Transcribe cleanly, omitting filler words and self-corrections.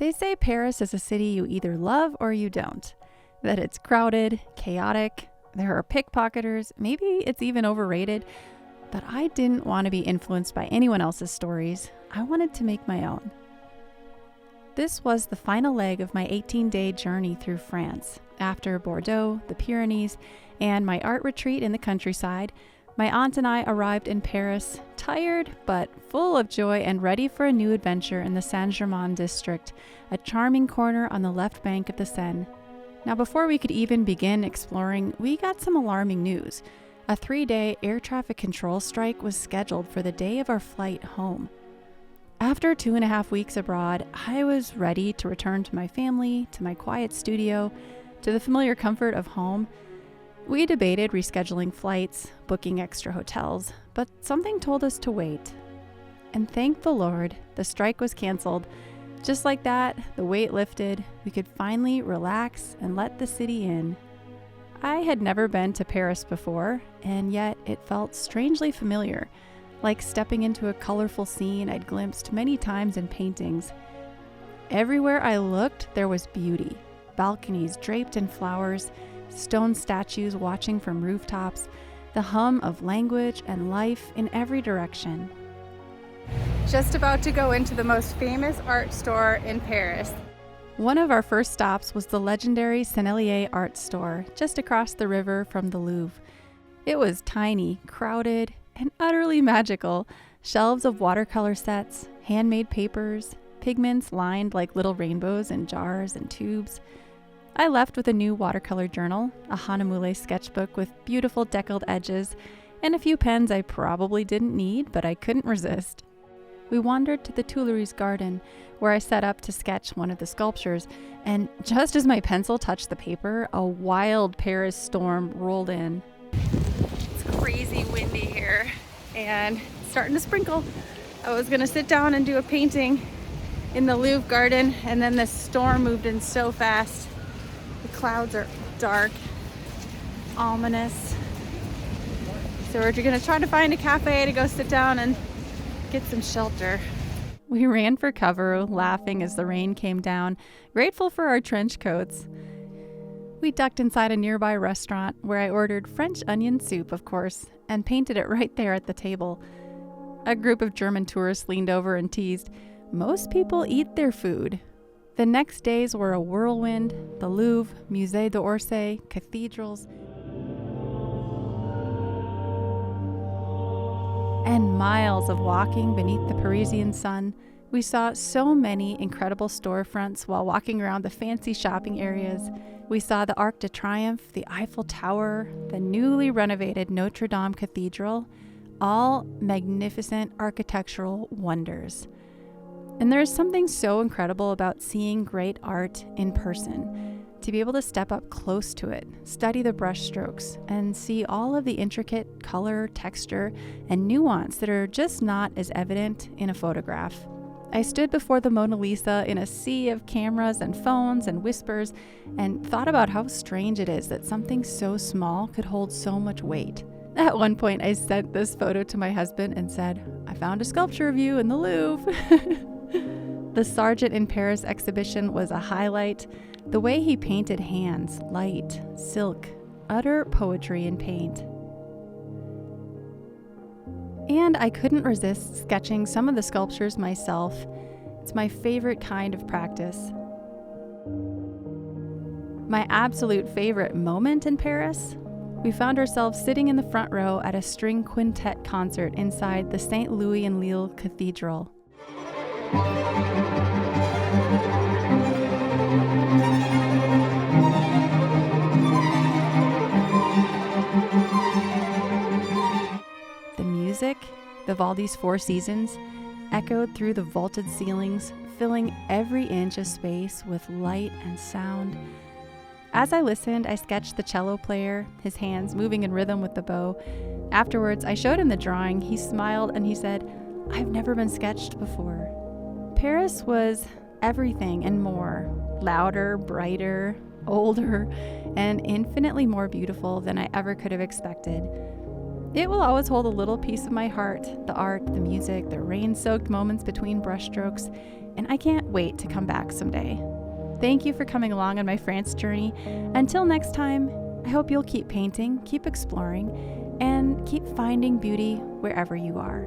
They say Paris is a city you either love or you don't. That it's crowded, chaotic, there are pickpocketers, maybe it's even overrated. But I didn't want to be influenced by anyone else's stories. I wanted to make my own. This was the final leg of my 18-day journey through France. After Bordeaux, the Pyrenees, and my art retreat in the countryside, my aunt and I arrived in Paris, tired but full of joy and ready for a new adventure in the Saint-Germain district, a charming corner on the left bank of the Seine. Now, before we could even begin exploring, we got some alarming news. A 3-day air traffic control strike was scheduled for the day of our flight home. After 2.5 weeks abroad, I was ready to return to my family, to my quiet studio, to the familiar comfort of home. We debated rescheduling flights, booking extra hotels, but something told us to wait. And thank the Lord, the strike was canceled. Just like that, the weight lifted, we could finally relax and let the city in. I had never been to Paris before, and yet it felt strangely familiar, like stepping into a colorful scene I'd glimpsed many times in paintings. Everywhere I looked, there was beauty. Balconies draped in flowers, stone statues watching from rooftops, the hum of language and life in every direction. Just about to go into the most famous art store in Paris. One of our first stops was the legendary Sennelier art store, just across the river from the Louvre. It was tiny, crowded, and utterly magical. Shelves of watercolor sets, handmade papers, pigments lined like little rainbows in jars and tubes. I left with a new watercolor journal, a Hahnemühle sketchbook with beautiful deckled edges, and a few pens I probably didn't need, but I couldn't resist. We wandered to the Tuileries garden, where I set up to sketch one of the sculptures, and just as my pencil touched the paper, a wild Paris storm rolled in. It's crazy windy here, and it's starting to sprinkle. I was gonna sit down and do a painting in the Louvre garden, and then this storm moved in so fast. The clouds are dark, ominous. So we're gonna try to find a cafe to go sit down and get some shelter. We ran for cover, laughing as the rain came down, grateful for our trench coats. We ducked inside a nearby restaurant where I ordered French onion soup, of course, and painted it right there at the table. A group of German tourists leaned over and teased, "Most people eat their food." The next days were a whirlwind: the Louvre, Musée d'Orsay, cathedrals, and miles of walking beneath the Parisian sun. We saw so many incredible storefronts while walking around the fancy shopping areas. We saw the Arc de Triomphe, the Eiffel Tower, the newly renovated Notre Dame Cathedral, all magnificent architectural wonders. And there is something so incredible about seeing great art in person. To be able to step up close to it, study the brushstrokes, and see all of the intricate color, texture, and nuance that are just not as evident in a photograph. I stood before the Mona Lisa in a sea of cameras and phones and whispers, and thought about how strange it is that something so small could hold so much weight. At one point, I sent this photo to my husband and said, "I found a sculpture of you in the Louvre." The Sargent in Paris exhibition was a highlight. The way he painted hands, light, silk, utter poetry in paint. And I couldn't resist sketching some of the sculptures myself. It's my favorite kind of practice. My absolute favorite moment in Paris? We found ourselves sitting in the front row at a string quintet concert inside the St. Louis and Lille Cathedral. The music, Vivaldi's Four Seasons, echoed through the vaulted ceilings, filling every inch of space with light and sound. As I listened, I sketched the cello player, his hands moving in rhythm with the bow. Afterwards, I showed him the drawing. He smiled and he said, "I've never been sketched before." Paris was everything and more, louder, brighter, older, and infinitely more beautiful than I ever could have expected. It will always hold a little piece of my heart, the art, the music, the rain-soaked moments between brushstrokes, and I can't wait to come back someday. Thank you for coming along on my France journey. Until next time, I hope you'll keep painting, keep exploring, and keep finding beauty wherever you are.